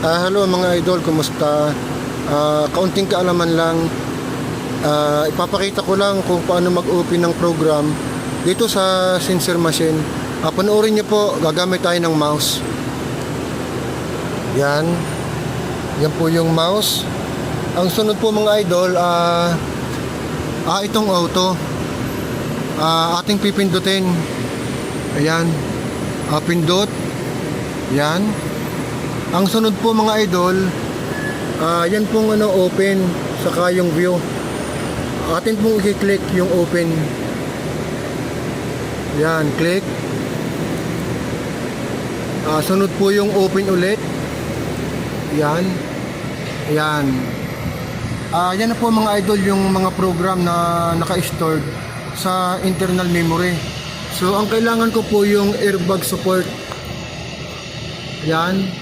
Hello mga idol, kumusta? Kaunting kaalaman lang. Ipapakita ko lang kung paano mag-open ng program dito sa sensor machine. Panoorin nyo po, gagamit tayo ng mouse. Yan. Yan po yung mouse. Ang sunod po mga idol, itong auto. Ating pipindutin. Ayan. Pindot. Yan. Ang sunod po mga idol, yan pong open, saka yung view. Atin pong i-click yung open. Yan, click. Sunod po yung open ulit. Yan. Yan. Yan na po mga idol yung mga program na naka-stored sa internal memory. So ang kailangan ko po yung airbag support. Yan.